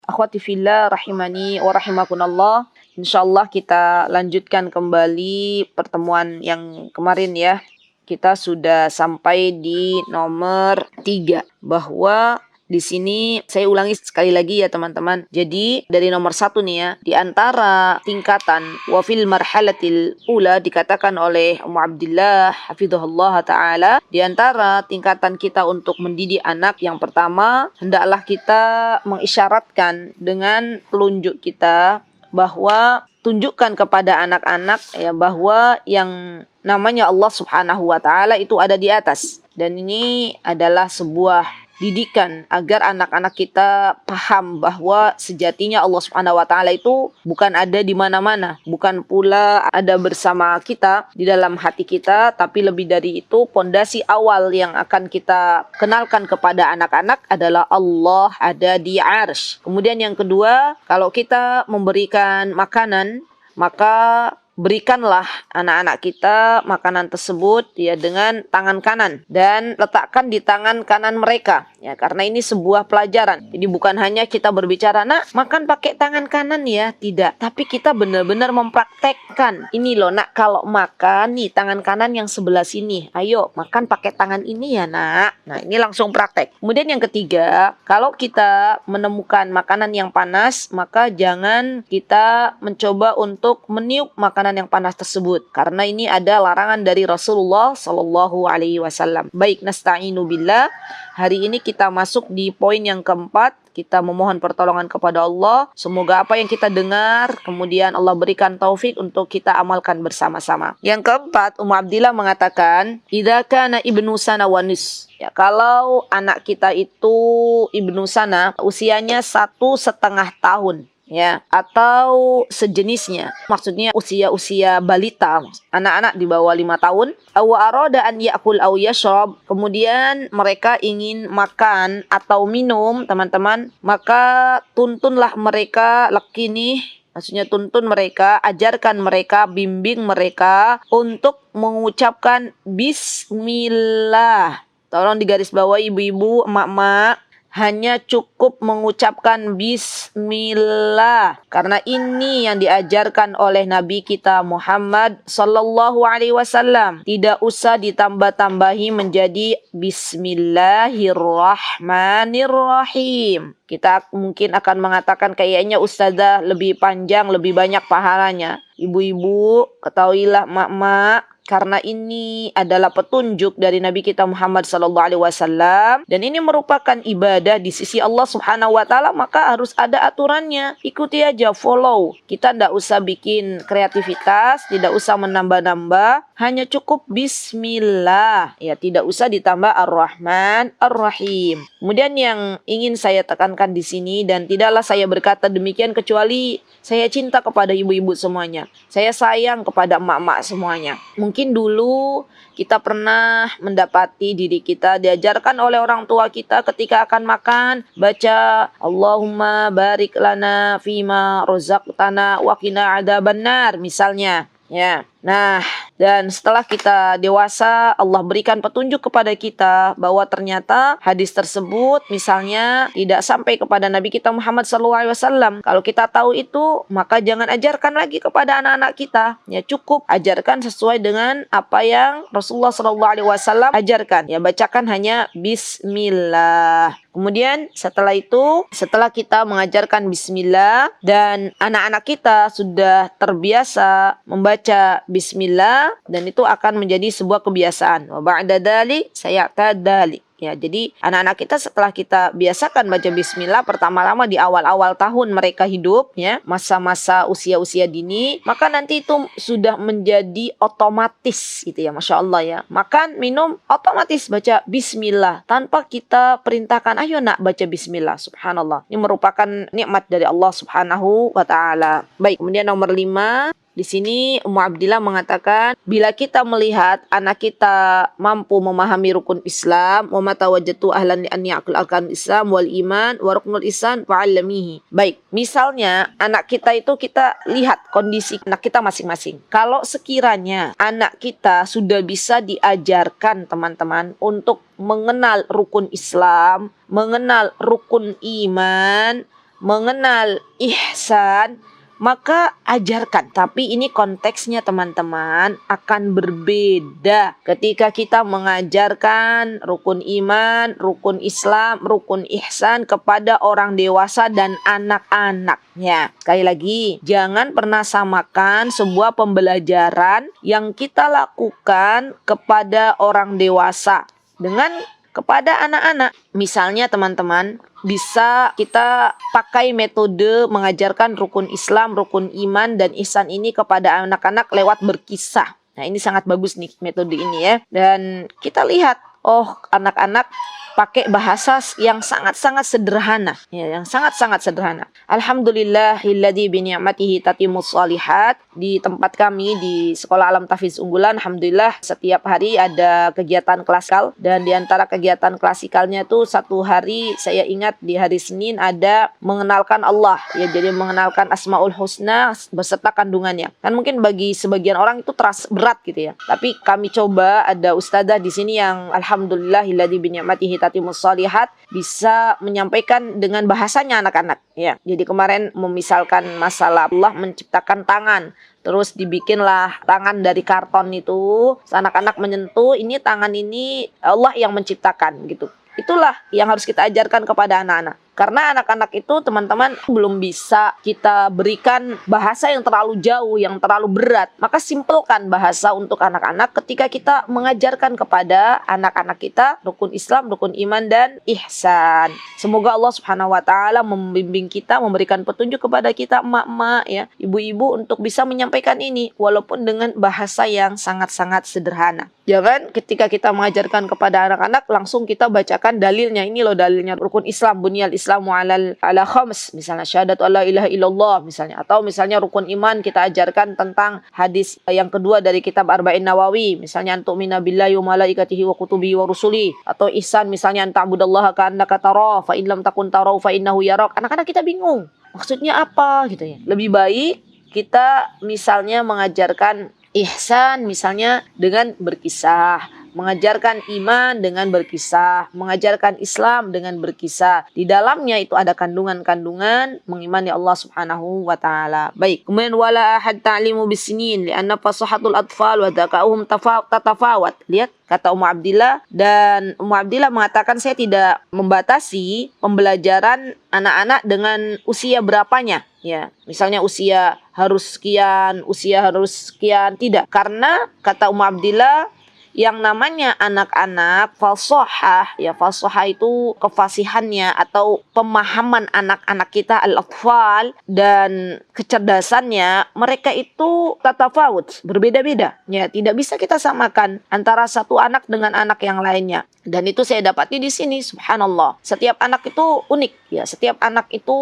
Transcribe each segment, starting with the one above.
Akhwati fillah rahimani wa rahimakumullah. Insyaallah kita lanjutkan kembali pertemuan yang kemarin ya. Kita sudah sampai di nomor 3 bahwa di sini saya ulangi sekali lagi ya teman-teman. Jadi dari nomor 1 nih ya, di antara tingkatan wa fil marhalatil ula dikatakan oleh Ummu Abdillah hafizahullah taala, di antara tingkatan kita untuk mendidik anak yang pertama, hendaklah kita mengisyaratkan dengan telunjuk kita bahwa tunjukkan kepada anak-anak ya bahwa yang namanya Allah Subhanahu wa taala itu ada di atas. Dan ini adalah sebuah didikan agar anak-anak kita paham bahwa sejatinya Allah Subhanahu wa taala itu bukan ada di mana-mana, bukan pula ada bersama kita di dalam hati kita, tapi lebih dari itu pondasi awal yang akan kita kenalkan kepada anak-anak adalah Allah ada di arsy. Kemudian yang kedua, kalau kita memberikan makanan, maka berikanlah anak-anak kita makanan tersebut ya dengan tangan kanan dan letakkan di tangan kanan mereka ya, karena ini sebuah pelajaran. Jadi bukan hanya kita berbicara, nak makan pakai tangan kanan ya, tidak, tapi kita benar-benar mempraktekkan. Ini loh nak, kalau makan nih tangan kanan yang sebelah sini, ayo makan pakai tangan ini ya nak. Nah ini langsung praktek. Kemudian yang ketiga, kalau kita menemukan makanan yang panas, maka jangan kita mencoba untuk meniup makanan yang panas tersebut, karena ini ada larangan dari Rasulullah Sallallahu Alaihi Wasallam. Baik, nasta'inu billah. Hari ini kita masuk di poin yang keempat. Kita memohon pertolongan kepada Allah. Semoga apa yang kita dengar kemudian Allah berikan taufik untuk kita amalkan bersama-sama. Yang keempat, Ummu Abdillah mengatakan, idza kana ibnu sana wa nis. Ya, kalau anak kita itu ibnu sana, usianya 1,5 tahun. Ya, atau sejenisnya. Maksudnya usia balita, anak-anak di bawah 5 tahun. Aw arada an ya'kul aw yashrab, kemudian mereka ingin makan atau minum, teman-teman, maka tuntunlah mereka lekini. Maksudnya tuntun mereka, ajarkan mereka, bimbing mereka untuk mengucapkan bismillah. Tolong digarisbawahi ibu-ibu, emak-emak. Hanya cukup mengucapkan bismillah, karena ini yang diajarkan oleh Nabi kita Muhammad sallallahu alaihi wasallam. Tidak usah ditambah-tambahi menjadi bismillahirrahmanirrahim. Kita mungkin akan mengatakan kayaknya ustazah lebih panjang, lebih banyak pahalanya. Ibu-ibu, ketahuilah mak-mak, karena ini adalah petunjuk dari Nabi kita Muhammad sallallahu alaihi wasallam dan ini merupakan ibadah di sisi Allah Subhanahu wa taala, maka harus ada aturannya. Ikuti aja, follow. Kita tidak usah bikin kreativitas, tidak usah menambah-nambah, hanya cukup bismillah. Ya, tidak usah ditambah ar-Rahman ar-Rahim. Kemudian yang ingin saya tekankan di sini, dan tidaklah saya berkata demikian kecuali saya cinta kepada ibu-ibu semuanya. Saya sayang kepada emak-emak semuanya. Mungkin dulu kita pernah mendapati diri kita diajarkan oleh orang tua kita ketika akan makan, baca Allahumma barik lana fima rozaqtana wa qina adzabannar misalnya. Ya. Nah, dan setelah kita dewasa, Allah berikan petunjuk kepada kita bahwa ternyata hadis tersebut misalnya tidak sampai kepada Nabi kita Muhammad SAW. Kalau kita tahu itu, maka jangan ajarkan lagi kepada anak-anak kita. Ya, cukup ajarkan sesuai dengan apa yang Rasulullah SAW ajarkan. Ya, bacakan hanya bismillah. Kemudian setelah itu, setelah kita mengajarkan bismillah dan anak-anak kita sudah terbiasa membaca bismillah, dan itu akan menjadi sebuah kebiasaan. Wa ba'da dzalik sayatadalik. Ya, jadi anak-anak kita setelah kita biasakan baca bismillah pertama-tama di awal-awal tahun mereka hidup ya, masa-masa usia-usia dini, maka nanti itu sudah menjadi otomatis gitu ya, Masya Allah ya. Makan, minum, otomatis baca bismillah tanpa kita perintahkan, ayo nak baca bismillah. Subhanallah. Ini merupakan nikmat dari Allah Subhanahu wa taala. Baik, kemudian nomor 5. Di sini Ummu Abdillah mengatakan, bila kita melihat anak kita mampu memahami rukun Islam, wa mata wajadtu ahlan an ya'qil arkan Islam wal iman wa ruknul ihsan fa'allamihi. Baik, misalnya anak kita itu kita lihat kondisi anak kita masing-masing. Kalau sekiranya anak kita sudah bisa diajarkan teman-teman untuk mengenal rukun Islam, mengenal rukun iman, mengenal ihsan, maka ajarkan. Tapi ini konteksnya teman-teman akan berbeda ketika kita mengajarkan rukun iman, rukun Islam, rukun ihsan kepada orang dewasa dan anak-anaknya. Sekali lagi, jangan pernah samakan sebuah pembelajaran yang kita lakukan kepada orang dewasa dengan kepada anak-anak. Misalnya teman-teman, bisa kita pakai metode mengajarkan rukun Islam, rukun iman, dan ihsan ini kepada anak-anak lewat berkisah. Nah, ini sangat bagus nih metode ini ya. Dan kita lihat, oh anak-anak pakai bahasa yang sangat-sangat sederhana, ya, yang sangat-sangat sederhana. Alhamdulillahilladzi bi ni'matihi tatimmus shalihat. Di tempat kami di Sekolah Alam Tahfiz Unggulan, alhamdulillah setiap hari ada kegiatan klasikal, dan di antara kegiatan klasikalnya tuh satu hari saya ingat di hari Senin ada mengenalkan Allah, ya, jadi mengenalkan Asmaul Husna beserta kandungannya. Kan mungkin bagi sebagian orang itu terasa berat gitu ya. Tapi kami coba, ada ustadzah di sini yang alhamdulillahilladzi bi ni'matihi tatimmus shalihat bisa menyampaikan dengan bahasanya anak-anak, ya. Jadi kemarin memisalkan masalah Allah menciptakan tangan, terus dibikinlah tangan dari karton itu, anak-anak menyentuh, ini tangan ini Allah yang menciptakan gitu. Itulah yang harus kita ajarkan kepada anak-anak. Karena anak-anak itu teman-teman belum bisa kita berikan bahasa yang terlalu jauh, yang terlalu berat. Maka simpelkan bahasa untuk anak-anak ketika kita mengajarkan kepada anak-anak kita rukun Islam, rukun iman, dan ihsan. Semoga Allah Subhanahu wa taala membimbing kita, memberikan petunjuk kepada kita emak-emak, ya, ibu-ibu, untuk bisa menyampaikan ini walaupun dengan bahasa yang sangat-sangat sederhana. Jangan ketika kita mengajarkan kepada anak-anak langsung kita bacakan dalilnya. Ini loh dalilnya rukun Islam, bunyal Islamu ala khams, misalnya syahadatu alla ilaha illallah misalnya, atau misalnya rukun iman kita ajarkan tentang hadis yang kedua dari kitab Arba'in Nawawi, misalnya antu'mina billahi wa malaikatihi wa kutubihi wa rusuli, atau ihsan misalnya anta'budallaha ka'annaka tara fa in lam takun tara fa innahu yarak. Anak-anak kita bingung maksudnya apa gitu ya. Lebih baik kita misalnya mengajarkan ihsan misalnya dengan berkisah, mengajarkan iman dengan berkisah, mengajarkan Islam dengan berkisah. Di dalamnya itu ada kandungan-kandungan mengimani Allah Subhanahu wa taala. Baik, kemudian wala ahad ta'limu bisinin li'anna fasahatul atfal wa dzaka'uhum tatafawat. Lihat kata Ummu Abdillah, dan Ummu Abdillah mengatakan saya tidak membatasi pembelajaran anak-anak dengan usia berapanya. Ya, misalnya usia harus sekian, tidak. Karena kata Ummu Abdillah, yang namanya anak-anak falsafah, ya, falsafah itu kefasihannya atau pemahaman anak-anak kita al-atfal dan kecerdasannya, mereka itu tatafawut, berbeda-beda, ya, tidak bisa kita samakan antara satu anak dengan anak yang lainnya. Dan itu saya dapati di sini, subhanallah. Setiap anak itu unik, ya, setiap anak itu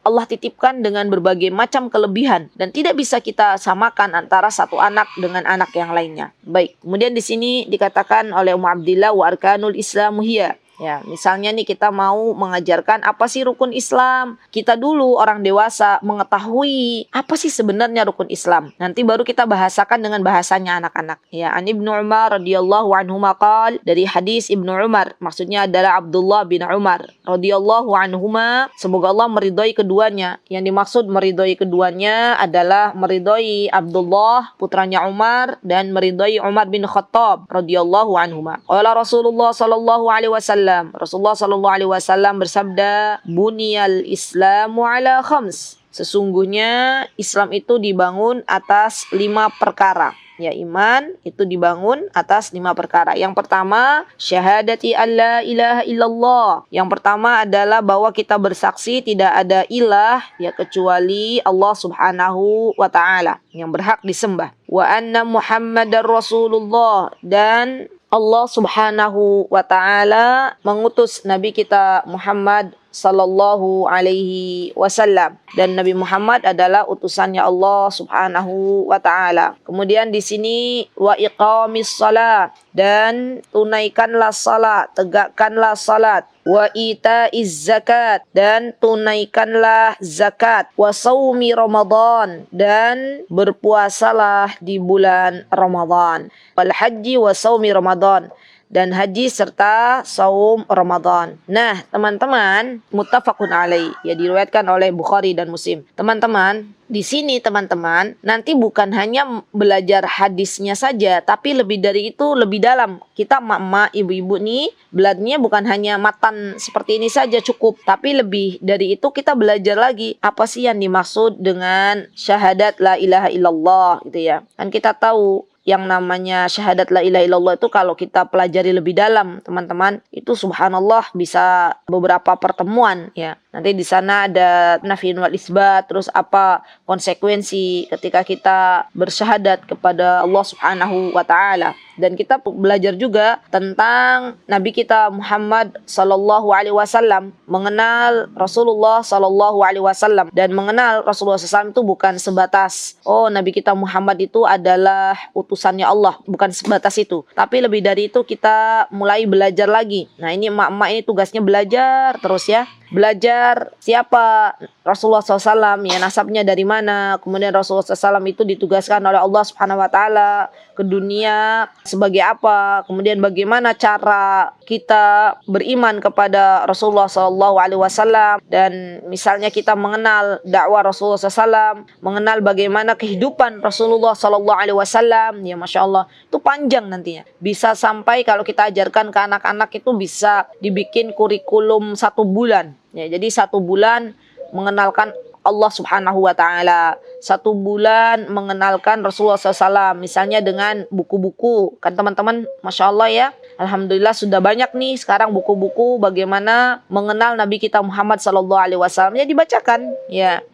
Allah titipkan dengan berbagai macam kelebihan dan tidak bisa kita samakan antara satu anak dengan anak yang lainnya. Baik, kemudian di sini dikatakan oleh Ummu Abdillah wa arkanul Islamu hiya. Ya, misalnya nih kita mau mengajarkan apa sih rukun Islam. Kita dulu orang dewasa mengetahui apa sih sebenarnya rukun Islam. Nanti baru kita bahasakan dengan bahasanya anak-anak. Ya, an Ibnu Umar radhiyallahu anhu maqal, dari hadis Ibnu Umar, maksudnya adalah Abdullah bin Umar radhiyallahu anhuma, semoga Allah meridhai keduanya. Yang dimaksud meridhai keduanya adalah meridhai Abdullah putranya Umar dan meridhai Umar bin Khattab radhiyallahu anhuma. Qala Rasulullah sallallahu alaihi wasallam, Rasulullah sallallahu alaihi wasallam bersabda, "Buniyal Islamu ala khams." Sesungguhnya Islam itu dibangun atas 5 perkara. Ya, iman itu dibangun atas 5 perkara. Yang pertama, syahadati alla ilaha illallah. Yang pertama adalah bahwa kita bersaksi tidak ada ilah, ya, kecuali Allah Subhanahu wa taala yang berhak disembah. Wa anna Muhammadar Rasulullah, dan Allah Subhanahu wa taala mengutus Nabi kita Muhammad sallallahu alaihi wasallam, dan Nabi Muhammad adalah utusannya Allah Subhanahu wa taala. Kemudian di sini wa iqamis shalah, dan tunaikanlah salat, tegakkanlah salat. Wa itaiz zakat, dan tunaikanlah zakat. Wa shaumi Ramadan, dan berpuasalah di bulan Ramadan. Wal haji wa shaumi Ramadan, dan haji serta saum Ramadan. Nah, teman-teman, muttafaqun alaih, ya diriwayatkan oleh Bukhari dan Muslim. Teman-teman, di sini teman-teman nanti bukan hanya belajar hadisnya saja, tapi lebih dari itu, lebih dalam. Kita emak-emak, ibu-ibu nih belajarnya bukan hanya matan seperti ini saja cukup, tapi lebih dari itu kita belajar lagi apa sih yang dimaksud dengan syahadat la ilaha illallah gitu ya. Kan kita tahu yang namanya syahadat la ilaha illallah itu kalau kita pelajari lebih dalam, teman-teman, itu subhanallah bisa beberapa pertemuan ya. Nanti di sana ada nafi wal isbat, terus apa konsekuensi ketika kita bersyahadat kepada Allah Subhanahu wa taala. Dan kita belajar juga tentang Nabi kita Muhammad sallallahu alaihi wasallam, mengenal Rasulullah sallallahu alaihi wasallam, dan mengenal Rasulullah SAW itu bukan sebatas Nabi kita Muhammad itu adalah utusannya Allah, bukan sebatas itu. Tapi lebih dari itu kita mulai belajar lagi. Nah, ini emak-emak ini tugasnya belajar terus ya. Belajar siapa Rasulullah SAW, ya nasabnya dari mana. Kemudian Rasulullah SAW itu ditugaskan oleh Allah Subhanahu Wa Taala ke dunia sebagai apa. Kemudian bagaimana cara kita beriman kepada Rasulullah SAW. Dan misalnya kita mengenal dakwah Rasulullah SAW, mengenal bagaimana kehidupan Rasulullah SAW. Ya Masya Allah, itu panjang nantinya. Bisa sampai kalau kita ajarkan ke anak-anak itu bisa dibikin kurikulum 1 bulan. Ya, jadi 1 bulan mengenalkan Allah Subhanahu wa taala, 1 bulan mengenalkan Rasulullah SAW, misalnya dengan buku-buku. Kan teman-teman, Masya Allah ya, alhamdulillah sudah banyak nih sekarang buku-buku bagaimana mengenal Nabi kita Muhammad SAW. Ya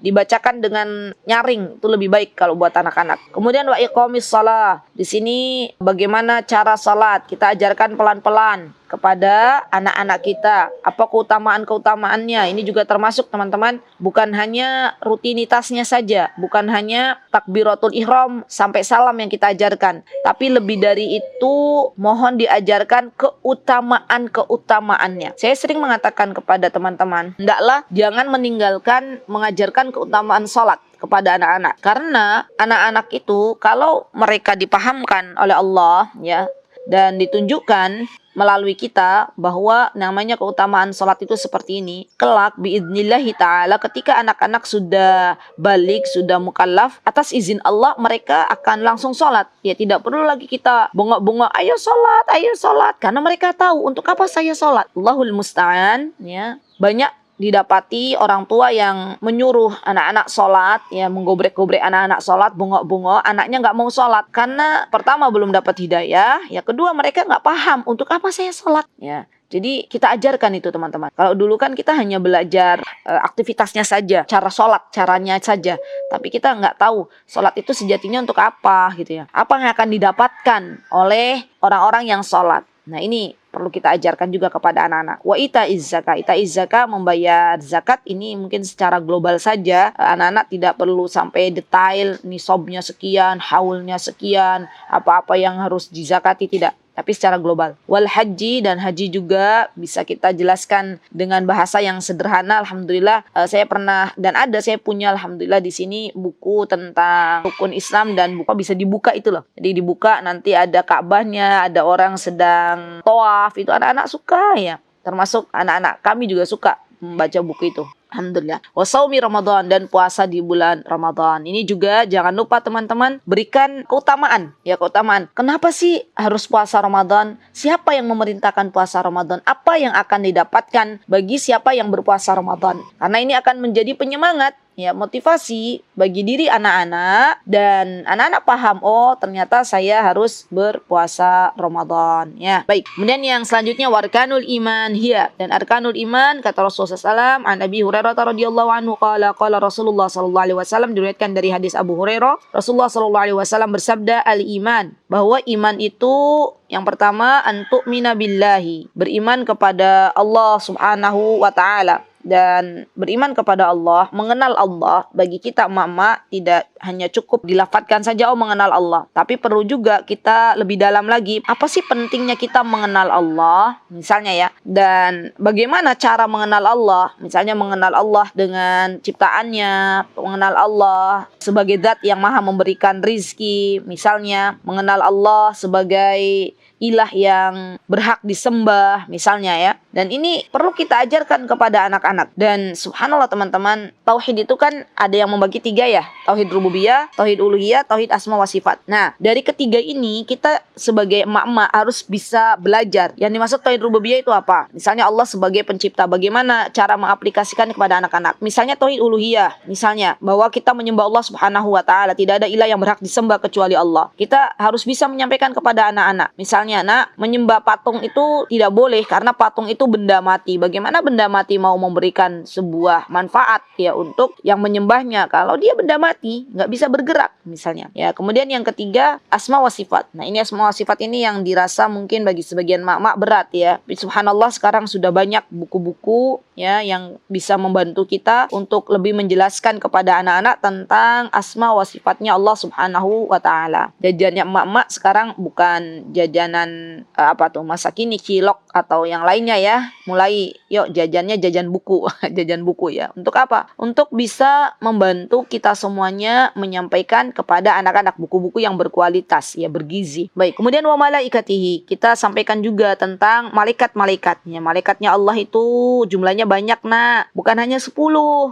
dibacakan dengan nyaring, itu lebih baik kalau buat anak-anak. Kemudian wa iqamis shalah, di sini bagaimana cara salat, kita ajarkan pelan-pelan kepada anak-anak kita. Apa keutamaan-keutamaannya? Ini juga termasuk teman-teman, bukan hanya rutinitasnya saja, bukan hanya takbiratul ihram sampai salam yang kita ajarkan, tapi lebih dari itu mohon diajarkan keutamaan-keutamaannya. Saya sering mengatakan kepada teman-teman, hendaklah jangan meninggalkan mengajarkan keutamaan sholat kepada anak-anak, karena anak-anak itu kalau mereka dipahamkan oleh Allah ya, dan ditunjukkan melalui kita bahwa namanya keutamaan sholat itu seperti ini, kelak biidnillahi ta'ala ketika anak-anak sudah balik, sudah mukallaf, atas izin Allah mereka akan langsung sholat. Ya tidak perlu lagi kita bongok-bongok ayo sholat, karena mereka tahu untuk apa saya sholat. Allahul musta'an ya. Banyak didapati orang tua yang menyuruh anak-anak sholat, ya menggobrek-gobrek anak-anak sholat, bongok-bongok, anaknya nggak mau sholat karena pertama belum dapat hidayah, ya kedua mereka nggak paham untuk apa saya sholat. Ya, jadi kita ajarkan itu teman-teman. Kalau dulu kan kita hanya belajar aktivitasnya saja, cara sholat, caranya saja, tapi kita nggak tahu sholat itu sejatinya untuk apa gitu ya. Apa yang akan didapatkan oleh orang-orang yang sholat. Nah ini perlu kita ajarkan juga kepada anak-anak. Wa itaiz zakah, membayar zakat ini mungkin secara global saja. Anak-anak tidak perlu sampai detail nisabnya sekian, haulnya sekian, apa-apa yang harus dizakati, tidak. Tapi secara global. Wal haji, dan haji juga bisa kita jelaskan dengan bahasa yang sederhana. Alhamdulillah saya pernah dan saya punya alhamdulillah di sini buku tentang rukun Islam, dan buku bisa dibuka itu loh. Jadi dibuka nanti ada Ka'bahnya, ada orang sedang tawaf, itu anak-anak suka ya. Termasuk anak-anak kami juga suka membaca buku itu. Alhamdulillah. Wasaumi Ramadan, dan puasa di bulan Ramadan. Ini juga jangan lupa teman-teman berikan keutamaan. Ya keutamaan. Kenapa sih harus puasa Ramadan? Siapa yang memerintahkan puasa Ramadan? Apa yang akan didapatkan bagi siapa yang berpuasa Ramadan? Karena ini akan menjadi penyemangat, ya motivasi bagi diri anak-anak, dan anak-anak paham, oh ternyata saya harus berpuasa Ramadan ya. Baik, kemudian yang selanjutnya warkanul iman hiya, dan arkanul iman kata Rasulullah SAW an Abi Hurairah radhiyallahu anhu qala Rasulullah sallallahu alaihi wasallam, diriwayatkan dari hadis Abu Hurairah, Rasulullah sallallahu alaihi wasallam bersabda, al iman, bahwa iman itu yang pertama antu'mina billahi, beriman kepada Allah Subhanahu wa taala. Dan beriman kepada Allah, mengenal Allah, bagi kita emak-emak tidak hanya cukup dilafatkan saja mengenal Allah, tapi perlu juga kita lebih dalam lagi. Apa sih pentingnya kita mengenal Allah? Misalnya ya, dan bagaimana cara mengenal Allah? Misalnya mengenal Allah dengan ciptaannya, mengenal Allah sebagai zat yang maha memberikan rizki, misalnya mengenal Allah sebagai ilah yang berhak disembah misalnya ya. Dan ini perlu kita ajarkan kepada anak-anak. Dan subhanallah teman-teman, tauhid itu kan ada yang membagi 3 ya. Tauhid rububiyah, tauhid uluhiyah, tauhid asma wa sifat. Nah, dari ketiga ini kita sebagai emak-emak harus bisa belajar. Yang dimaksud tauhid rububiyah itu apa? Misalnya Allah sebagai pencipta, bagaimana cara mengaplikasikan kepada anak-anak. Misalnya tauhid uluhiyah, misalnya bahwa kita menyembah Allah Subhanahu wa taala, tidak ada ilah yang berhak disembah kecuali Allah. Kita harus bisa menyampaikan kepada anak-anak. Misalnya, nak, menyembah patung itu tidak boleh karena patung itu benda mati. Bagaimana benda mati mau memberikan sebuah manfaat ya untuk yang menyembahnya kalau dia benda mati, nggak bisa bergerak misalnya. Ya, kemudian yang ketiga asma wa sifat. Nah, ini asma wa sifat ini yang dirasa mungkin bagi sebagian mak-mak berat ya. Subhanallah sekarang sudah banyak buku-buku ya yang bisa membantu kita untuk lebih menjelaskan kepada anak-anak tentang asma wa sifatnya Allah Subhanahu wa taala. Jajannya emak-emak sekarang bukan jajanan masa kini cilok atau yang lainnya ya. Mulai yuk jajannya jajan buku, jajan buku ya. Untuk apa? Untuk bisa membantu kita semuanya menyampaikan kepada anak-anak buku-buku yang berkualitas ya, bergizi. Baik, kemudian wa malaikatihi. Kita sampaikan juga tentang malaikat-malaikatnya. Malaikatnya Allah itu jumlahnya banyak, nak. Bukan hanya 10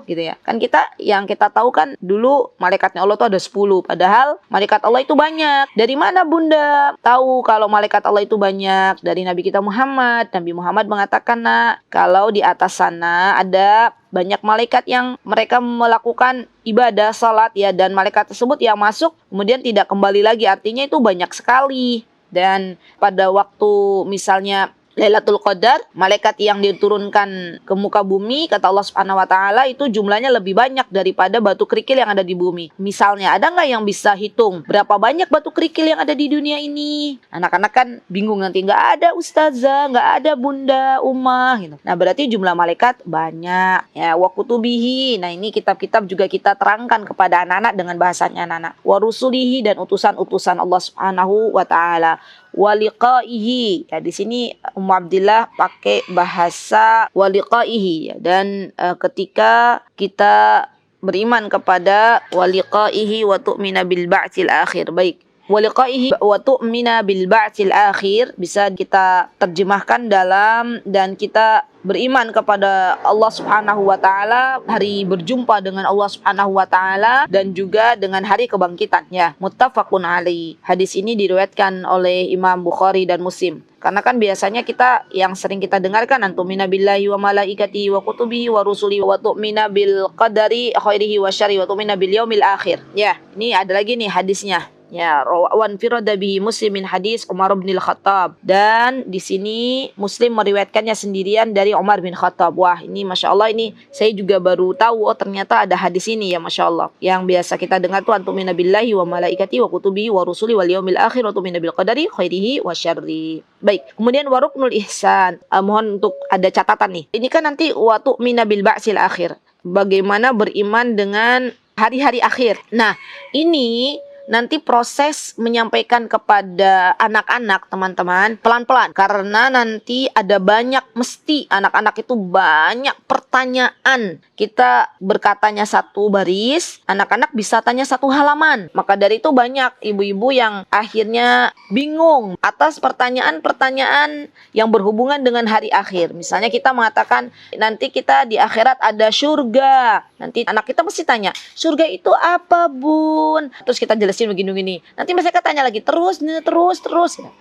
gitu ya. Kan yang kita tahu kan dulu malaikatnya Allah itu ada 10. Padahal malaikat Allah itu banyak. Dari mana Bunda tahu kalau malaikat Allah itu banyak? Dari Nabi kita Muhammad. Nabi Muhammad mengatakan, nak, kalau di atas sana ada banyak malaikat yang mereka melakukan ibadah salat ya, dan malaikat tersebut yang masuk kemudian tidak kembali lagi, artinya itu banyak sekali. Dan pada waktu misalnya Lailatul Qadar, malaikat yang diturunkan ke muka bumi, kata Allah Subhanahu wa taala, itu jumlahnya lebih banyak daripada batu kerikil yang ada di bumi. Misalnya, ada nggak yang bisa hitung berapa banyak batu kerikil yang ada di dunia ini? Anak-anak kan bingung nanti, nggak ada ustazah, nggak ada bunda, umah gitu. Nah, berarti jumlah malaikat banyak. Ya, wa kutubihi. Nah, ini kitab-kitab juga kita terangkan kepada anak-anak dengan bahasanya anak-anak. Wa rusulihi, dan utusan-utusan Allah Subhanahu wa taala. Waliqaihi. Ya, di sini Ummu Abdillah pakai bahasa waliqaihi ya. Dan ketika kita beriman kepada waliqaihi wa tu'mina bil ba'tsil akhir. Baik. Waliqaihi wa tu'mina bil ba'tsil akhir bisa kita terjemahkan dalam dan kita beriman kepada Allah Subhanahu wa taala, hari berjumpa dengan Allah Subhanahu wa taala, dan juga dengan hari kebangkitan ya. Muttafaqun alaih. Hadis ini diriwayatkan oleh Imam Bukhari dan Muslim. Karena kan biasanya kita yang sering kita dengarkan antumina billahi wa malaikatihi wa kutubihi wa rusulihi wa tu'mina bil qadari khairihi wa syarrihi wa tu'mina bil yaumil akhir. Ya, ini ada lagi nih hadisnya. Ya, wan firada bihi Muslim min hadis Umar bin Khattab. Dan di sini Muslim meriwayatkannya sendirian dari Umar bin Khattab. Wah, ini Masya Allah, ini saya juga baru tahu, oh ternyata ada hadis ini ya, Masya Allah. Yang biasa kita dengar tuh antumina billahi wa malaikati wa kutubihi wa rusuli wal yaumil akhir wa tu'mina bil qadari khairihi wa syarri. Baik, kemudian wa ruknul ihsan. Mohon untuk ada catatan nih. Ini kan nanti wa tu'mina bil ba'tsil akhir. Bagaimana beriman dengan hari-hari akhir. Nah, ini nanti proses menyampaikan kepada anak-anak teman-teman pelan-pelan, karena nanti ada banyak, mesti anak-anak itu banyak pertanyaan. Kita berkatanya satu baris, anak-anak bisa tanya satu halaman. Maka dari itu banyak ibu-ibu yang akhirnya bingung atas pertanyaan-pertanyaan yang berhubungan dengan hari akhir. Misalnya kita mengatakan nanti kita di akhirat ada surga. Nanti anak kita mesti tanya, surga itu apa, Bun? Terus kita jelasin begini-begini. Nanti mereka tanya lagi terus.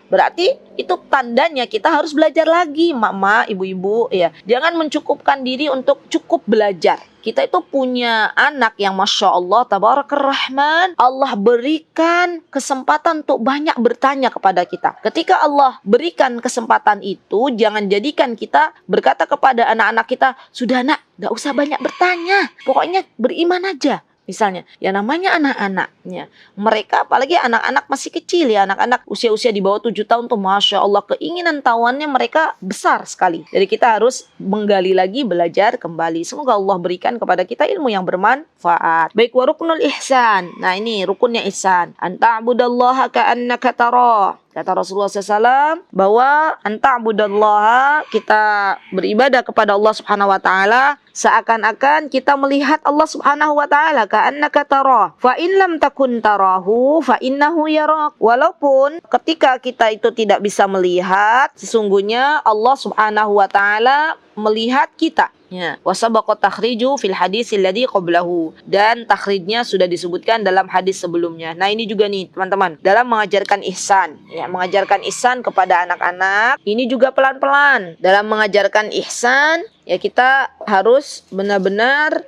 Berarti itu tandanya kita harus belajar lagi, mama, ibu-ibu ya. Jangan mencukupkan diri untuk cukup belajar. Kita itu punya anak yang Masya Allah, Tabarakar Rahman. Allah berikan kesempatan untuk banyak bertanya kepada kita. Ketika Allah berikan kesempatan itu, jangan jadikan kita berkata kepada anak-anak kita, sudah nak, gak usah banyak bertanya. Pokoknya beriman aja. Misalnya, ya namanya anak-anaknya. Mereka apalagi anak-anak masih kecil ya. Anak-anak usia-usia di bawah 7 tahun tuh Masya Allah, keinginan tahuannya mereka besar sekali. Jadi kita harus menggali lagi, belajar kembali. Semoga Allah berikan kepada kita ilmu yang bermanfaat. Baik, wa ruknul ihsan. Nah ini rukunnya ihsan. Anta'budallaha ka'annaka tarah. Kata Rasulullah SAW bahwa anta'budallaha, kita beribadah kepada Allah Subhanahu wa taala seakan-akan kita melihat Allah Subhanahu wa taala, ka'annaka tarah. Fa in lam takun tarahu fa innahu yarak. Walaupun ketika kita itu tidak bisa melihat, sesungguhnya Allah Subhanahu wa taala melihat kita. Ya, wasabaqa takhriju fil hadis alladhi qablahu, dan takhrijnya sudah disebutkan dalam hadis sebelumnya. Nah, ini juga nih teman-teman, dalam mengajarkan ihsan, ya, mengajarkan ihsan kepada anak-anak, ini juga pelan-pelan. Dalam mengajarkan ihsan, ya kita harus benar-benar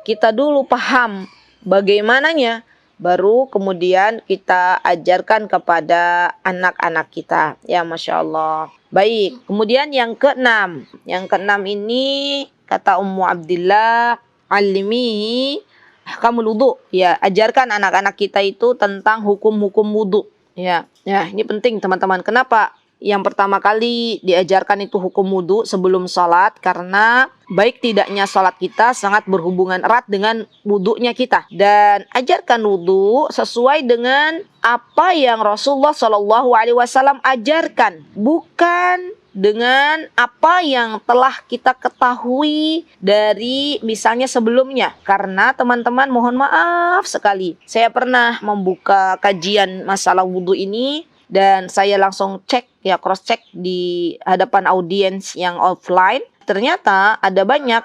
kita dulu paham bagaimananya, baru kemudian kita ajarkan kepada anak-anak kita. Ya, Masya Allah. Baik, kemudian yang keenam. Yang keenam ini kata Ummu Abdillah, alimihi ahkamul wudu. Ya, ajarkan anak-anak kita itu tentang hukum-hukum wudu. Ya, ini penting teman-teman. Kenapa? Yang pertama kali diajarkan itu hukum wudu sebelum sholat, karena baik tidaknya sholat kita sangat berhubungan erat dengan wudunya kita. Dan ajarkan wudu sesuai dengan apa yang Rasulullah SAW ajarkan, bukan dengan apa yang telah kita ketahui dari misalnya sebelumnya. Karena teman-teman, mohon maaf sekali, saya pernah membuka kajian masalah wudu ini dan saya langsung cek, ya cross check di hadapan audiens yang offline. Ternyata ada banyak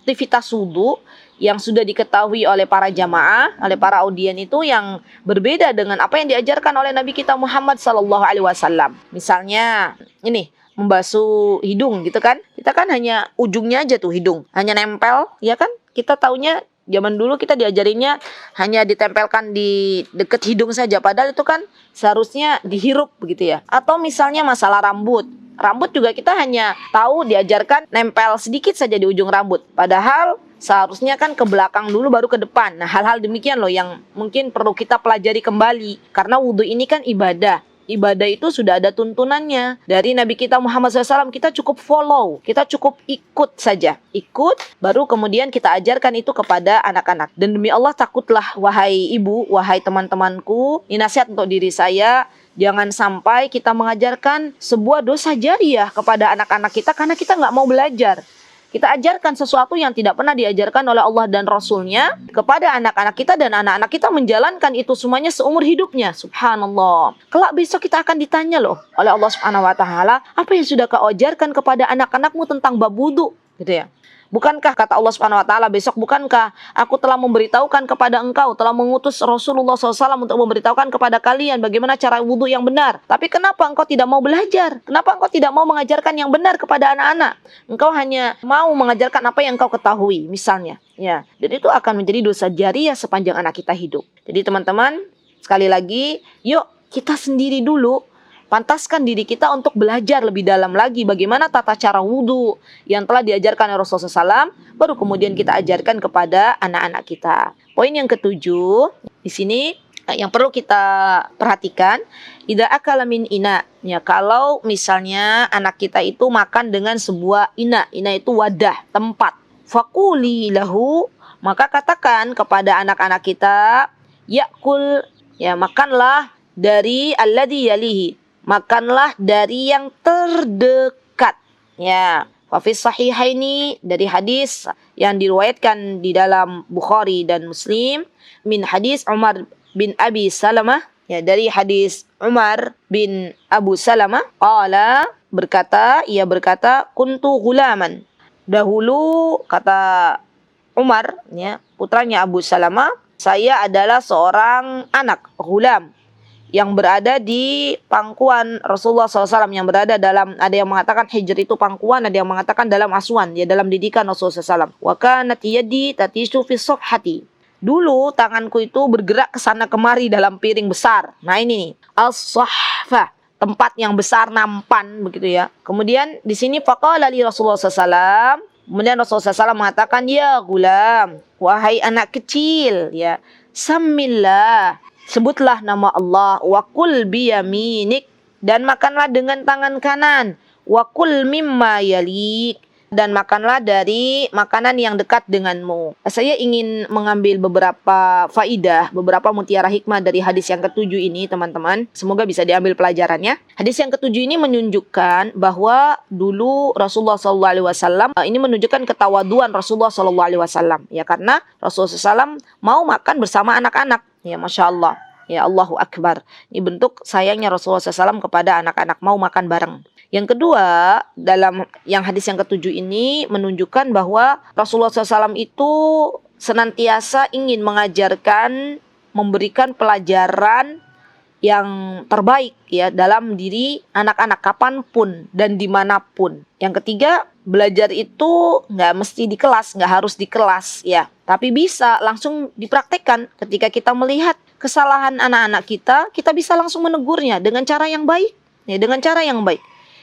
aktivitas wudu yang sudah diketahui oleh para jamaah, oleh para audien itu yang berbeda dengan apa yang diajarkan oleh Nabi kita Muhammad SAW. Misalnya ini, membasuh hidung gitu kan. Kita kan hanya ujungnya aja tuh hidung, hanya nempel, ya kan? Kita taunya zaman dulu kita diajarinnya hanya ditempelkan di dekat hidung saja, padahal itu kan seharusnya dihirup begitu ya. Atau misalnya masalah rambut. Rambut juga kita hanya tahu diajarkan nempel sedikit saja di ujung rambut, padahal seharusnya kan ke belakang dulu baru ke depan. Nah, hal-hal demikian loh yang mungkin perlu kita pelajari kembali, karena wudhu ini kan ibadah. Ibadah itu sudah ada tuntunannya dari Nabi kita Muhammad SAW. Kita cukup follow, kita cukup ikut saja. Ikut, baru kemudian kita ajarkan itu kepada anak-anak. Dan demi Allah, takutlah wahai ibu, wahai teman-temanku, ini nasihat untuk diri saya, jangan sampai kita mengajarkan sebuah dosa jariah kepada anak-anak kita karena kita nggak mau belajar. Kita ajarkan sesuatu yang tidak pernah diajarkan oleh Allah dan Rasulnya kepada anak-anak kita, dan anak-anak kita menjalankan itu semuanya seumur hidupnya. Subhanallah. Kelak besok kita akan ditanya loh oleh Allah Subhanahu wa taala, apa yang sudah kau ajarkan kepada anak-anakmu tentang bab wudu, gitu ya. Bukankah kata Allah Subhanahu wa taala besok, bukankah aku telah memberitahukan kepada engkau, telah mengutus Rasulullah SAW untuk memberitahukan kepada kalian bagaimana cara wudu yang benar. Tapi kenapa engkau tidak mau belajar? Kenapa engkau tidak mau mengajarkan yang benar kepada anak-anak? Engkau hanya mau mengajarkan apa yang engkau ketahui misalnya. Ya, dan itu akan menjadi dosa jariah sepanjang anak kita hidup. Jadi teman-teman, sekali lagi, yuk kita sendiri dulu pantaskan diri kita untuk belajar lebih dalam lagi bagaimana tata cara wudu yang telah diajarkan oleh Rasulullah SAW, baru kemudian kita ajarkan kepada anak-anak kita. Poin yang ketujuh, di sini yang perlu kita perhatikan, idza akala min ina. Ya, kalau misalnya anak kita itu makan dengan sebuah ina itu wadah, tempat. Faquli lahu, maka katakan kepada anak-anak kita, yakul, ya makanlah dari alladhi yalihi, makanlah dari yang terdekat. Ya, wa fi sahihaini, dari hadis yang diriwayatkan di dalam Bukhari dan Muslim, min hadis Umar bin Abi Salamah, ya dari hadis Umar bin Abu Salamah, qala, ia berkata, kuntu gulaman. Dahulu kata Umar, ya, putranya Abu Salamah, saya adalah seorang anak gulam yang berada di pangkuan Rasulullah SAW, yang berada dalam, ada yang mengatakan hijr itu pangkuan, ada yang mengatakan dalam asuhan, ya dalam didikan Rasulullah SAW. Wa kanat yadi tatishu fi sofhati. Dulu tanganku itu bergerak ke sana kemari dalam piring besar. Nah ini nih, as-sahfa, tempat yang besar, nampan begitu ya. Kemudian di sini faqala li Rasulullah SAW, kemudian Rasulullah SAW mengatakan, ya gulam, wahai anak kecil, ya, samillah, sebutlah nama Allah, wa kul biyaminik, dan makanlah dengan tangan kanan, wa kul mimma yalik, dan makanlah dari makanan yang dekat denganmu. Saya ingin mengambil beberapa faidah, beberapa mutiara hikmah dari hadis yang ketujuh ini, teman-teman. Semoga bisa diambil pelajarannya. Hadis yang ketujuh ini menunjukkan bahwa dulu Rasulullah SAW ini menunjukkan ketawaduan Rasulullah SAW. Ya, karena Rasulullah SAW mau makan bersama anak-anak. Ya, Masya Allah. Ya, Allahu Akbar. Ini bentuk sayangnya Rasulullah SAW kepada anak-anak, mau makan bareng. Yang kedua, dalam yang hadis yang ketujuh ini menunjukkan bahwa Rasulullah SAW itu senantiasa ingin mengajarkan, memberikan pelajaran yang terbaik ya dalam diri anak-anak kapanpun dan dimanapun. Yang ketiga, belajar itu nggak mesti di kelas, nggak harus di kelas ya, tapi bisa langsung dipraktekkan. Ketika kita melihat kesalahan anak-anak kita bisa langsung menegurnya dengan cara yang baik ya, dengan cara yang baik.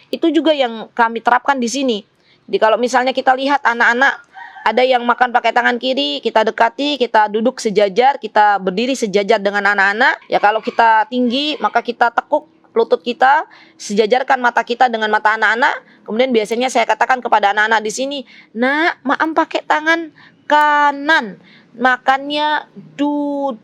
Itu juga yang kami terapkan di sini. Jadi kalau misalnya kita lihat anak-anak ada yang makan pakai tangan kiri, kita dekati, kita duduk sejajar, kita berdiri sejajar dengan anak-anak. Ya kalau kita tinggi, maka kita tekuk lutut kita, sejajarkan mata kita dengan mata anak-anak. Kemudian biasanya saya katakan kepada anak-anak di sini, "Nak, maam pakai tangan kanan, makannya duduk."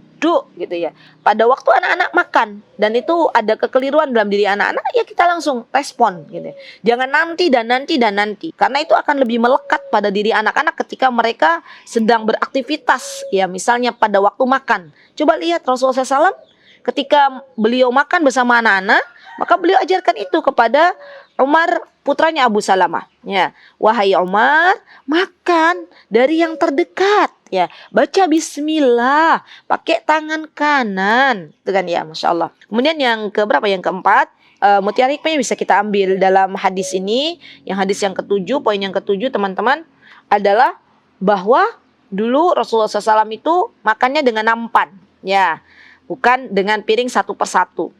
Gitu ya. Pada waktu anak-anak makan dan itu ada kekeliruan dalam diri anak-anak, ya kita langsung respon gitu ya. Jangan nanti dan nanti dan nanti, karena itu akan lebih melekat pada diri anak-anak ketika mereka sedang beraktivitas ya, misalnya pada waktu makan. Coba lihat Rasulullah SAW ketika beliau makan bersama anak-anak, maka beliau ajarkan itu kepada Umar, putranya Abu Salamah. Ya, wahai Umar, makan dari yang terdekat. Ya, baca bismillah, pakai tangan kanan. Itu kan ya, Masya Allah. Kemudian yang keberapa? Yang keempat, mutiara hikmah yang bisa kita ambil dalam hadis ini. Yang hadis yang ketujuh, poin yang ketujuh teman-teman, adalah bahwa dulu Rasulullah SAW itu makannya dengan nampan. Ya, bukan dengan piring satu persatu.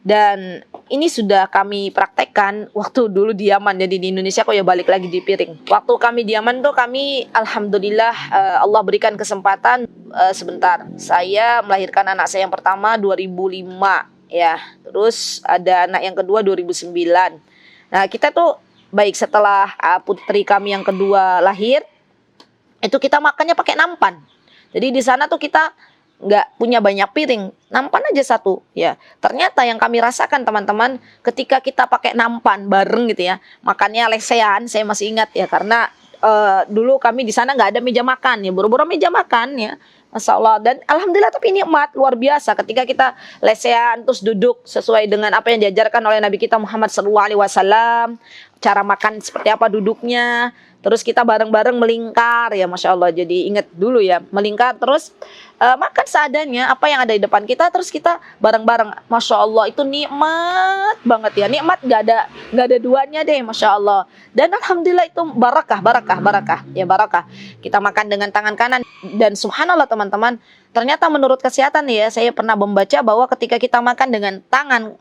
Dan ini sudah kami praktekkan waktu dulu di Yaman. Jadi di Indonesia kok ya balik lagi di piring. Waktu kami di Yaman tuh kami alhamdulillah Allah berikan kesempatan sebentar. Saya melahirkan anak saya yang pertama 2005 ya. Terus ada anak yang kedua 2009. Nah, kita tuh baik setelah putri kami yang kedua lahir, itu kita makannya pakai nampan. Jadi di sana tuh kita nggak punya banyak piring, nampan aja satu ya. Ternyata yang kami rasakan teman-teman, ketika kita pakai nampan bareng gitu ya, makannya lesehan. Saya masih ingat ya, karena dulu kami di sana nggak ada meja makan ya, buru-buru meja makan ya, Masya Allah. Dan alhamdulillah, tapi nikmat luar biasa ketika kita lesehan terus duduk sesuai dengan apa yang diajarkan oleh Nabi kita Muhammad SAW, cara makan seperti apa duduknya. Terus kita bareng-bareng melingkar ya, Masya Allah. Jadi ingat dulu ya, melingkar terus makan seadanya apa yang ada di depan kita, terus kita bareng-bareng. Masya Allah, itu nikmat banget ya, nikmat gak ada duanya deh, Masya Allah. Dan alhamdulillah itu barakah ya, barakah. Kita makan dengan tangan kanan dan subhanallah teman-teman, ternyata menurut kesehatan ya, saya pernah membaca bahwa ketika kita makan dengan tangan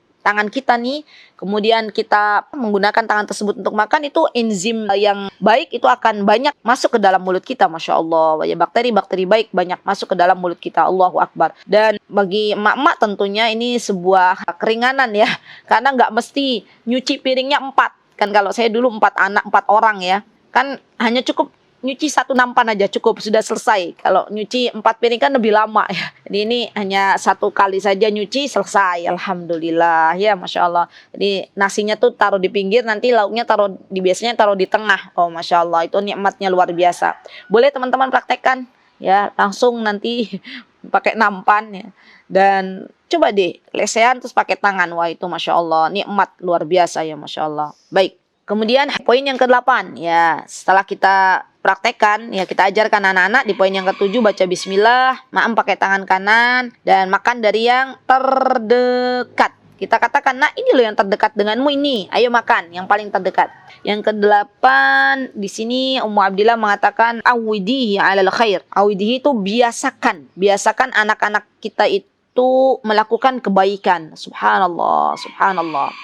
kita nih, kemudian kita menggunakan tangan tersebut untuk makan, itu enzim yang baik itu akan banyak masuk ke dalam mulut kita, Masya Allah. Ya, bakteri-bakteri baik banyak masuk ke dalam mulut kita, Allahu Akbar. Dan bagi emak-emak tentunya ini sebuah keringanan ya, karena nggak mesti nyuci piringnya 4. Kan kalau saya dulu 4 anak, 4 orang ya, kan hanya cukup nyuci satu nampan aja cukup, sudah selesai. Kalau nyuci 4 piring kan lebih lama ya. Jadi ini hanya 1 kali saja nyuci selesai, alhamdulillah ya, Masya Allah. Jadi nasinya tuh taruh di pinggir, nanti lauknya biasanya taruh di tengah. Oh, Masya Allah, itu nikmatnya luar biasa. Boleh teman-teman praktekkan ya, langsung nanti pakai nampan ya. Dan coba deh lesehan terus pakai tangan, wah itu Masya Allah, nikmat luar biasa ya, Masya Allah. Baik. Kemudian poin yang ke-8 ya, setelah kita praktekkan ya, kita ajarkan anak-anak di poin yang ke-7 baca bismillah, maam pakai tangan kanan, dan makan dari yang terdekat. Kita katakan, nah ini loh yang terdekat denganmu ini, ayo makan yang paling terdekat. Yang ke-8 di sini Ummu Abdillah mengatakan awidihi alal khair. Awidihi itu biasakan anak-anak kita itu melakukan kebaikan. Subhanallah, subhanallah.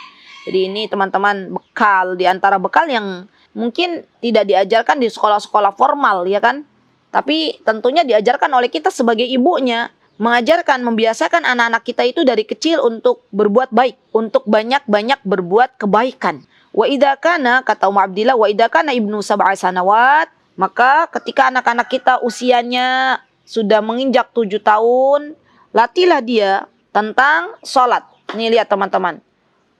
Jadi ini teman-teman bekal, di antara bekal yang mungkin tidak diajarkan di sekolah-sekolah formal ya kan. Tapi tentunya diajarkan oleh kita sebagai ibunya. Mengajarkan, membiasakan anak-anak kita itu dari kecil untuk berbuat baik. Untuk banyak-banyak berbuat kebaikan. Wa idza kana, kata Ummu Abdillah, wa idza kana ibnu sab'a sanawat, maka ketika anak-anak kita usianya sudah menginjak 7 tahun, latihlah dia tentang sholat. Nih lihat teman-teman,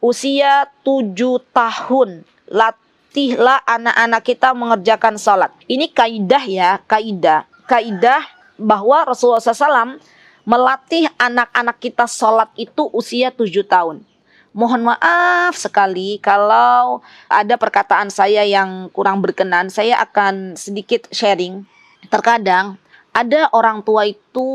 usia 7 tahun, latihlah anak-anak kita mengerjakan sholat. Ini kaidah ya, kaidah bahwa Rasulullah SAW melatih anak-anak kita sholat itu usia 7 tahun. Mohon maaf sekali kalau ada perkataan saya yang kurang berkenan. Saya akan sedikit sharing. Terkadang ada orang tua itu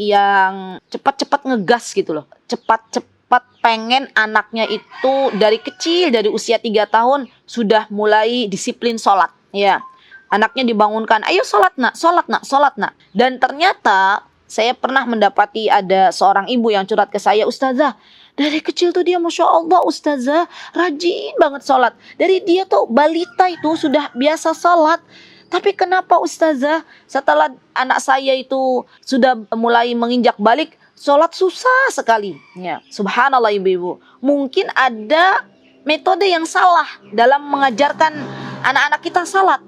yang cepat-cepat ngegas gitu loh. Cepat-cepat pengen anaknya itu dari kecil, dari usia 3 tahun sudah mulai disiplin sholat. Ya, anaknya dibangunkan, ayo sholat nak, sholat nak, sholat nak. Dan ternyata saya pernah mendapati ada seorang ibu yang curhat ke saya, Ustazah, dari kecil tuh dia Masya Allah Ustazah, rajin banget sholat. Dari dia tuh balita itu sudah biasa sholat. Tapi kenapa Ustazah setelah anak saya itu sudah mulai menginjak balik, sholat susah sekali. Ya, subhanallah ibu-ibu. Mungkin ada metode yang salah dalam mengajarkan anak-anak kita sholat.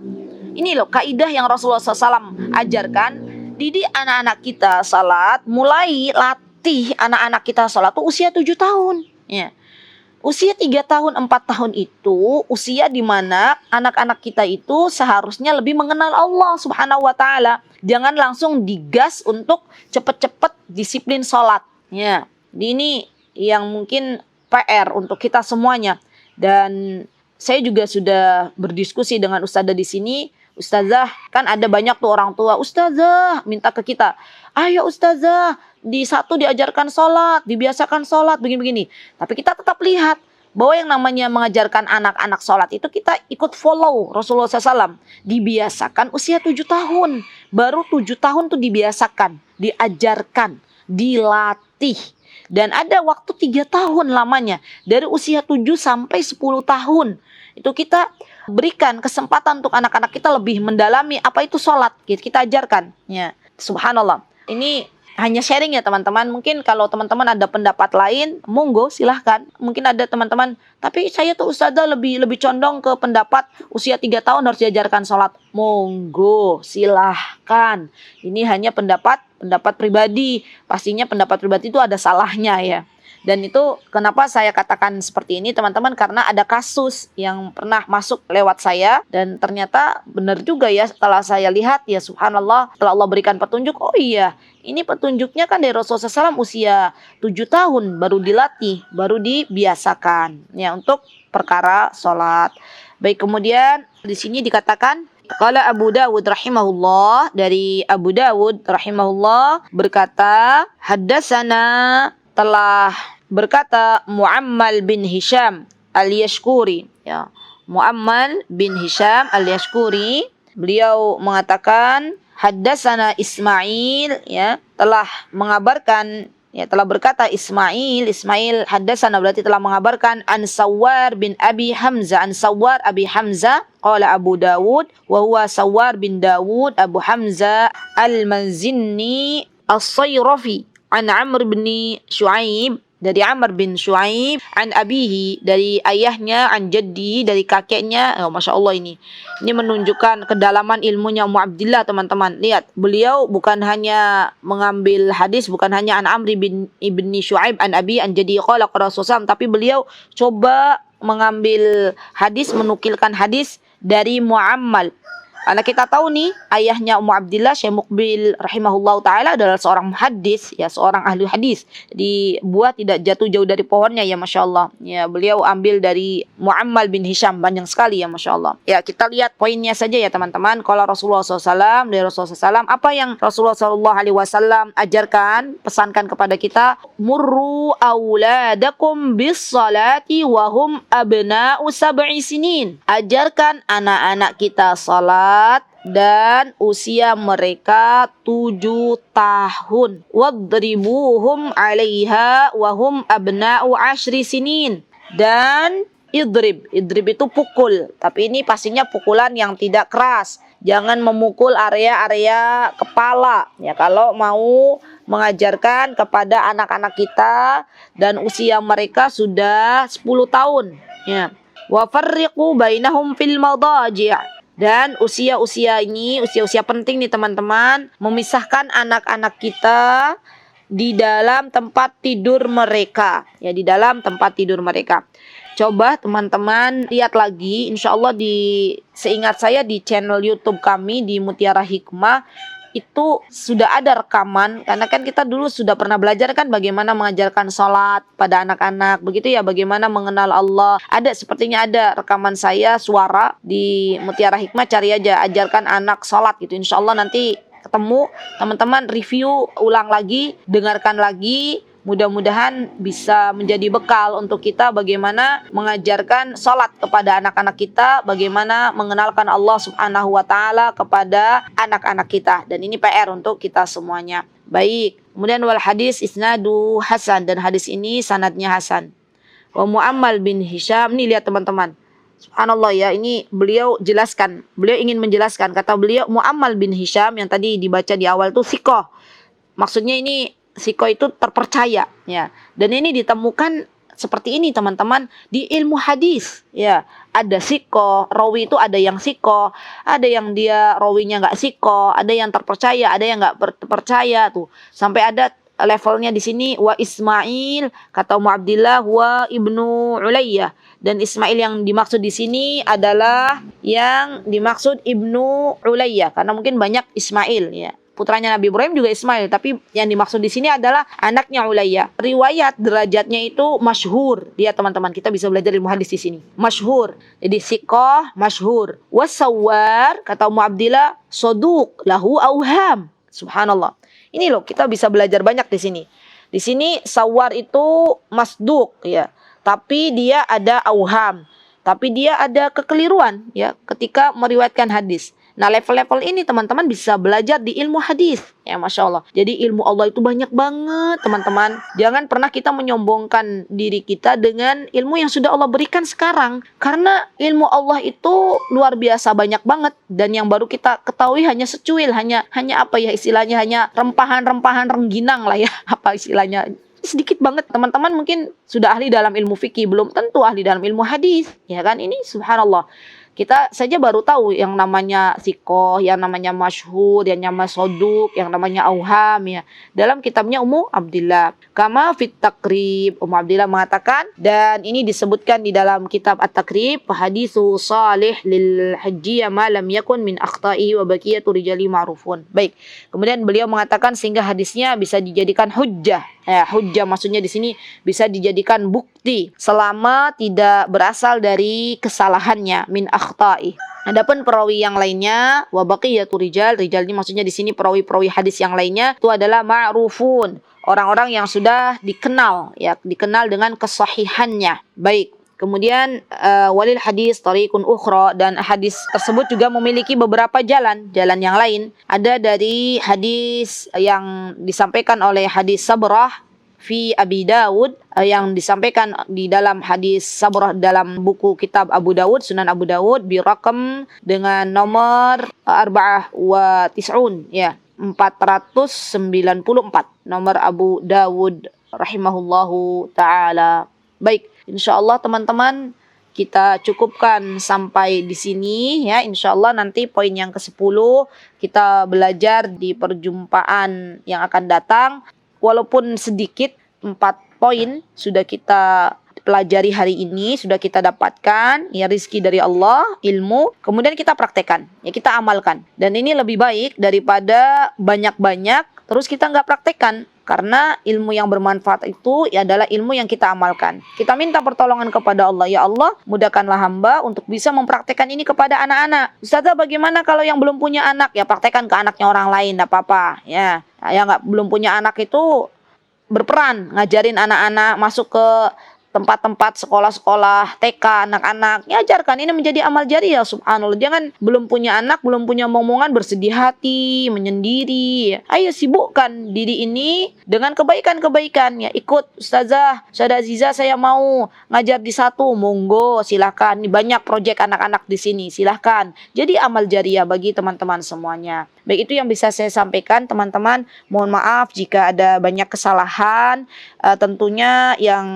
Ini loh kaidah yang Rasulullah SAW ajarkan. Didik anak-anak kita sholat, mulai latih anak-anak kita sholat tuh usia 7 tahun. Ya. Usia 3 tahun, 4 tahun itu usia di mana anak-anak kita itu seharusnya lebih mengenal Allah Subhanahu wa Ta'ala. Jangan langsung digas untuk cepat-cepat disiplin sholat. Ya. Ini yang mungkin PR untuk kita semuanya. Dan saya juga sudah berdiskusi dengan Ustazah di sini. Ustazah, kan ada banyak tuh orang tua, Ustazah minta ke kita, ayo Ustazah, di satu diajarkan sholat, dibiasakan sholat, begini-begini. Tapi kita tetap lihat bahwa yang namanya mengajarkan anak-anak sholat itu kita ikut follow Rasulullah SAW. Dibiasakan usia 7 tahun, baru 7 tahun tuh dibiasakan, diajarkan, dilatih. Dan ada waktu 3 tahun lamanya, dari usia 7 sampai 10 tahun. Itu kita berikan kesempatan untuk anak-anak kita lebih mendalami apa itu sholat. Kita ajarkan. Ya, subhanallah. Ini hanya sharing ya teman-teman. Mungkin kalau teman-teman ada pendapat lain, monggo silahkan. Mungkin ada teman-teman, tapi saya tuh Ustazah lebih condong ke pendapat usia 3 tahun harus diajarkan sholat. Monggo silahkan. Ini hanya pendapat pribadi. Pastinya pendapat pribadi itu ada salahnya ya. Dan itu kenapa saya katakan seperti ini teman-teman, karena ada kasus yang pernah masuk lewat saya dan ternyata benar juga ya, setelah saya lihat ya subhanallah, setelah Allah berikan petunjuk, oh iya ini petunjuknya kan dari Rasulullah SAW usia 7 tahun baru dilatih, baru dibiasakan ya untuk perkara sholat. Baik, kemudian di sini dikatakan qala Abu Dawud rahimahullah, dari Abu Dawud rahimahullah berkata, haddatsana, telah berkata Muammal bin Hisham al-Yashkuri, ya, Muammal bin Hisham al-Yashkuri, beliau mengatakan haddatsana Ismail, ya, telah mengabarkan, ya, telah berkata Ismail haddatsana berarti telah mengabarkan an Sawwar bin Abi Hamzah, an Sawwar Abi Hamzah, qala Abu Dawud wa huwa Sawwar bin Dawud Abu Hamzah al-Manzinni as-Sayrafi, an Amr bin Shu'aib, dari Amr bin Shu'aib, an abihi, dari ayahnya, an jaddi, dari kakeknya. Oh, Masya Allah, ini menunjukkan kedalaman ilmunya Ummu Abdillah teman-teman. Lihat, beliau bukan hanya mengambil hadis, bukan hanya an Amr bin ibni Shu'aib, an abi, an jaddi, qala Rasulullah, tapi beliau coba mengambil hadis, menukilkan hadis dari Muammal. Karena kita tahu nih, ayahnya Ummu Abdillah, Syekh Muqbil rahimahullah ta'ala adalah seorang muhaddis, ya, seorang ahli hadis. Di buah tidak jatuh jauh dari pohonnya, ya Masya Allah. Ya, beliau ambil dari Muammal bin Hisham, banyak sekali ya Masya Allah. Ya, kita lihat poinnya saja ya teman-teman. Kalau Rasulullah SAW, dari Rasulullah SAW, apa yang Rasulullah SAW ajarkan, pesankan kepada kita, murru awladakum bis salati wahum abna'u sab'i sinin. Ajarkan anak-anak kita salat dan usia mereka 7 tahun. Wadribuhum 'alaiha wa hum abna'u 10 sinin. Dan idrib itu pukul, tapi ini pastinya pukulan yang tidak keras. Jangan memukul area-area kepala ya kalau mau mengajarkan kepada anak-anak kita dan usia mereka sudah 10 tahun ya. Wa farriqu bainahum fil madaji'. Dan usia-usia ini, usia-usia penting nih teman-teman, memisahkan anak-anak kita di dalam tempat tidur mereka. Ya, di dalam tempat tidur mereka. Coba teman-teman lihat lagi, insya Allah seingat saya di channel YouTube kami di Mutiara Hikmah, itu sudah ada rekaman, karena kan kita dulu sudah pernah belajar kan bagaimana mengajarkan sholat pada anak-anak, begitu ya, bagaimana mengenal Allah. Sepertinya ada rekaman saya suara di Mutiara Hikmah, cari aja ajarkan anak sholat gitu. Insya Allah nanti ketemu, teman-teman review ulang lagi, dengarkan lagi. Mudah-mudahan bisa menjadi bekal untuk kita bagaimana mengajarkan sholat kepada anak-anak kita, bagaimana mengenalkan Allah Subhanahu wa Ta'ala kepada anak-anak kita. Dan ini PR untuk kita semuanya. Baik, kemudian wal hadis isnadu hasan, dan hadis ini sanadnya hasan. Wa Muammal bin Hisham, nih lihat teman-teman. Subhanallah ya, ini beliau jelaskan, beliau ingin menjelaskan, kata beliau Muammal bin Hisham yang tadi dibaca di awal itu sikoh. Maksudnya ini sikoh itu terpercaya ya. Dan ini ditemukan seperti ini teman-teman di ilmu hadis ya. Ada sikoh, rawi itu ada yang sikoh, ada yang dia rawinya nggak sikoh, ada yang terpercaya, ada yang nggak terpercaya tuh. Sampai ada levelnya di sini wa Ismail, kata Abdillah wa Ibnu Ulayyah. Dan Ismail yang dimaksud di sini adalah yang dimaksud Ibnu Ulayyah, karena mungkin banyak Ismail ya. Putranya Nabi Ibrahim juga Ismail, tapi yang dimaksud di sini adalah anaknya Ulayyah. Riwayat derajatnya itu masyhur. Dia teman-teman, kita bisa belajar ilmu hadis di sini. Masyhur. Jadi siqah masyhur. Wasawar, kata Abdillah, soduq lahu auham. Subhanallah. Ini loh, kita bisa belajar banyak di sini. Di sini sawar itu masduq ya. Tapi dia ada auham. Tapi dia ada kekeliruan ya ketika meriwayatkan hadis. Nah, level-level ini teman-teman bisa belajar di ilmu hadis. Ya, Masya Allah. Jadi ilmu Allah itu banyak banget teman-teman. Jangan pernah kita menyombongkan diri kita dengan ilmu yang sudah Allah berikan sekarang. Karena ilmu Allah itu luar biasa banyak banget. Dan yang baru kita ketahui hanya secuil. Hanya apa ya istilahnya, hanya rempahan-rempahan rengginang lah ya. Apa istilahnya. Sedikit banget. Teman-teman mungkin sudah ahli dalam ilmu fikih, belum tentu ahli dalam ilmu hadis. Ya kan, ini subhanallah. Kita saja baru tahu yang namanya sikoh, yang namanya masyhur, yang namanya soduk, yang namanya auham ya. Dalam kitabnya Ummu Abdillah. Kama fit takrib, Ummu Abdillah mengatakan, dan ini disebutkan di dalam kitab At-Takrib, haditsu salih lil hajjiyah ma lam yakun min akhta'i wa baqiyatu rijali ma'rufun. Baik. Kemudian beliau mengatakan sehingga hadisnya bisa dijadikan hujjah. Hujjah maksudnya di sini bisa dijadikan bukti selama tidak berasal dari kesalahannya, min akhta'i. Adapun perawi yang lainnya wa baqiyatu rijal ini maksudnya di sini perawi-perawi hadis yang lainnya itu adalah ma'rufun, orang-orang yang sudah dikenal ya, dikenal dengan kesahihannya. Baik. Kemudian walil hadis tariqun ukhra, dan hadis tersebut juga memiliki beberapa jalan yang lain. Ada dari hadis yang disampaikan oleh hadis Sabrah fi Abi Dawud, yang disampaikan di dalam hadis Sabrah dalam buku kitab Abu Dawud, Sunan Abu Dawud, birakam dengan nomor arba'ah wa tis'un ya, 494, nomor Abu Dawud rahimahullahu ta'ala. Baik, insyaallah teman-teman kita cukupkan sampai di sini ya. Insyaallah nanti poin yang ke-10 kita belajar di perjumpaan yang akan datang. Walaupun sedikit, 4 poin sudah kita pelajari hari ini, sudah kita dapatkan ya, rizki dari Allah, ilmu, kemudian kita praktekkan ya, kita amalkan. Dan ini lebih baik daripada banyak-banyak terus kita nggak praktekkan. Karena ilmu yang bermanfaat itu adalah ilmu yang kita amalkan. Kita minta pertolongan kepada Allah. Ya Allah, mudahkanlah hamba untuk bisa mempraktekkan ini kepada anak-anak. Ustazah, bagaimana kalau yang belum punya anak? Ya praktekkan ke anaknya orang lain, tidak apa-apa. Ya, yang belum punya anak itu berperan ngajarin anak-anak masuk ke tempat-tempat sekolah-sekolah TK anak-anak, ya ajarkan, ini menjadi amal jariah. Subhanallah, jangan belum punya anak, belum punya momongan bersedih hati, menyendiri. Ayo sibukkan diri ini dengan kebaikan-kebaikan ya. Ikut Ustazah Aziza, saya mau ngajar di satu, monggo silahkan. Banyak proyek anak-anak di sini, silahkan. Jadi amal jariah bagi teman-teman semuanya. Baik, itu yang bisa saya sampaikan teman-teman. Mohon maaf jika ada banyak kesalahan. Tentunya yang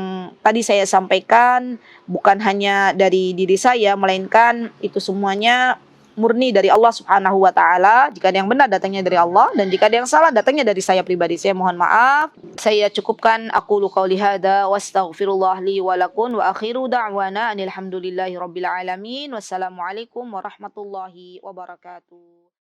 tadi saya sampaikan bukan hanya dari diri saya, melainkan itu semuanya murni dari Allah Subhanahu wa taala. Jika ada yang benar datangnya dari Allah, dan jika ada yang salah datangnya dari saya pribadi. Saya mohon maaf. Saya cukupkan aku qauli hada wastaghfirullah li wa lakum wa akhiru da'wana alhamdulillahi rabbil alamin. Wassalamualaikum warahmatullahi wabarakatuh.